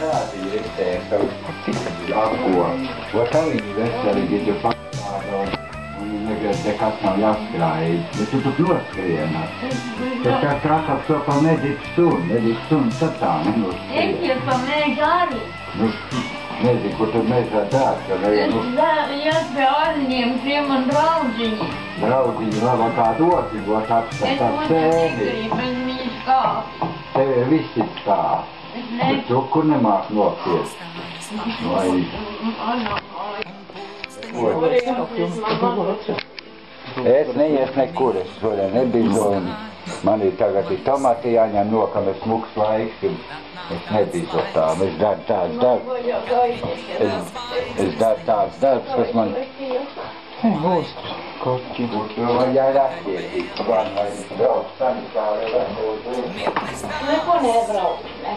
tādi ristēs apko. Tā viņi veselīgi, ja pakāda un nekas nav jāskrājas. Bet tu noskriena. Tas kā trakap to pa medītu stund, tad tā nenoskrien. Es jau pa mēģu arī. Nezinu, kur tu mežā dārst, ka vajag... Es pie āziņiem, pie man draudziņi. Draudziņi labākā doti, būt apskat ar sēni. Es viņu skāpi. Tev ir visi skāp. Bet cukur nemāk nopiet. Es neies nekur, es šodien nebiju un man ir tagad tomati jāņem no, ka mēs smuks laiks. Es nebiju tām, es daru tāds darbs, kas man... Gūst koki. Man jāattiecīgi, ka man vajag braukt sanitāri, lai būtu. Neko nebraukt, ne.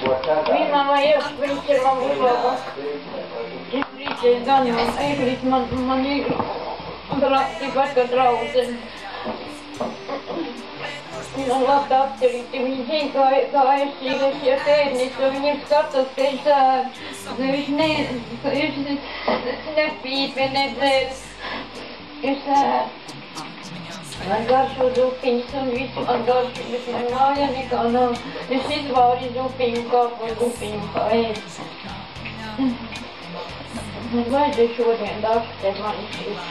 Viņam vajag, viņš ir man uzlabas. Es rīties gan, man ir tikpat kā draudzene. Viņa labi apcerīti, viņi zina, kā es šīs ja tērnis, un viņi skatās, ka es tādu, viņš nepīpi, nedzēs. Es man garšo zupiņas un visu man garšo, bet man mājā nekā nav. Es izvāru zupiņu kāpu, zupiņu kā ēst. Man vajadzēja šodien dārstēt mani šīs.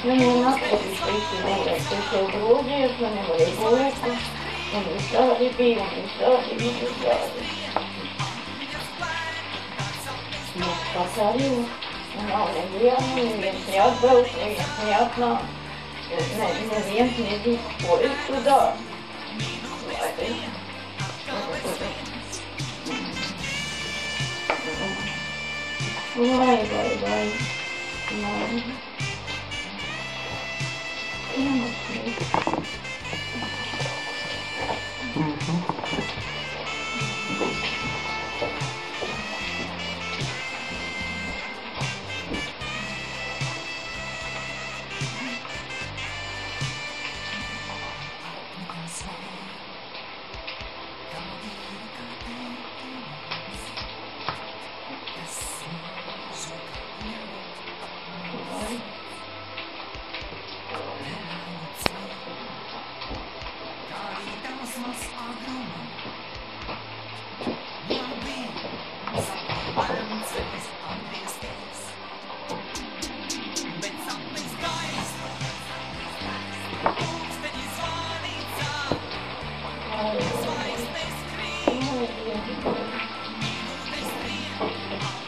Viņam atpakaļ visi nevarēs, es jau grozies, man nevarēja gulēku, un visādi bija, un visādi. Mēs pasārīju, un nav neviens neatbrauc, neviens neatnāk, neviens nezina, ko es tu daru. Vai.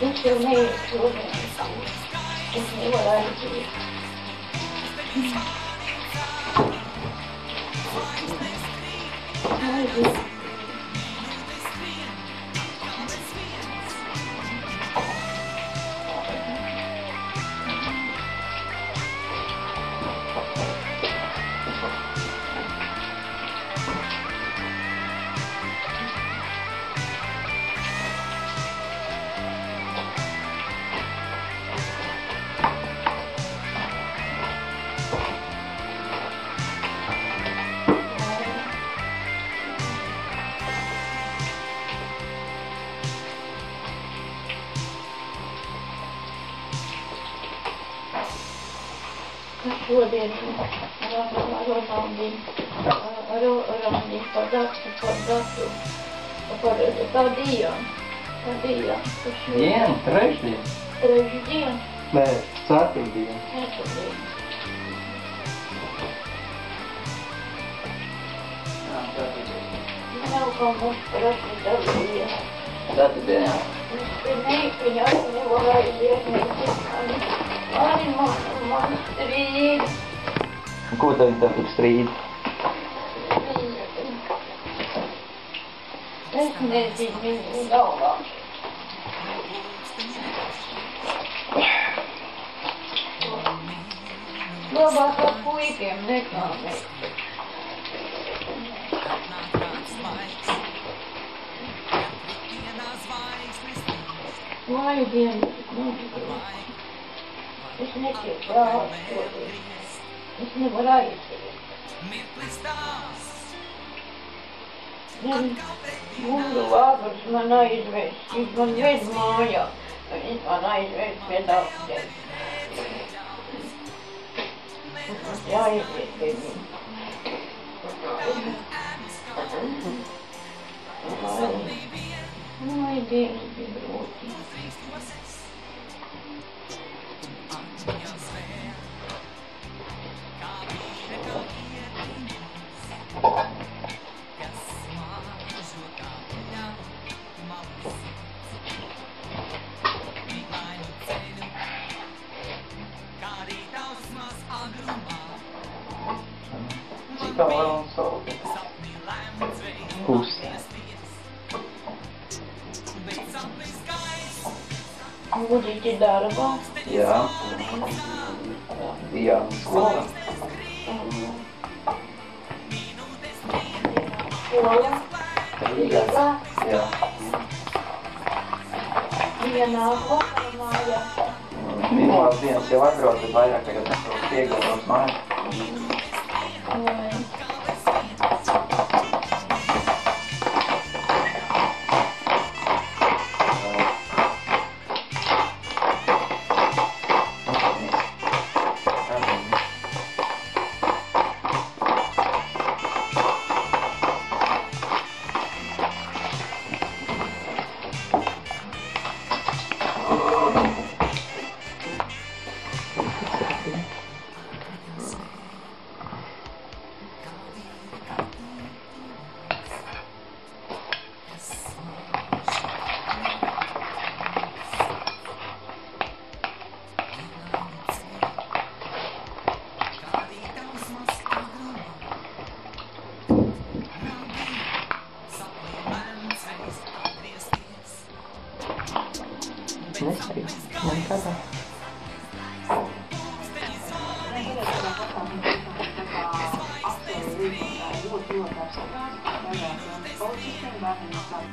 Es jau neiešu, es nevaru aiziet. Šodien Randīt par datu, par tā dienu. Dienu, trešdien? Trešdien? Nē, ceturtdien. Ceturtdien. Nav kā mums parasti ceturtdien. Ceturtdien, jā. Es te meitiņa arī nevaru aiziet, arī man strīd. Ko tev tā tur strīd? Es nezinu, viņu galvā. Labāk ar puikiem nekā meitiem. Māju dienu, es netiek prāts šodien. Es nevaru aiziet. Mūru vārdus man aizvēs, viņš man ved mājā, viņš man aizvēs pie dakteļa. Es jāiziet pie viņa. Ai, Dievs, bija grūti. Cik tā varam saukt? Pusi. Budīti darbā. Jā. Jā, skola. Skola. Rīgā. Jā. Vienāk vakarā mājā. Pirmās dienas jau atbrauc, bet vairāk tagad nebrauc piegalvos mājās. Neskrīt, man kādā. Ļoti apsakās, dažādiem policistiem, bērniem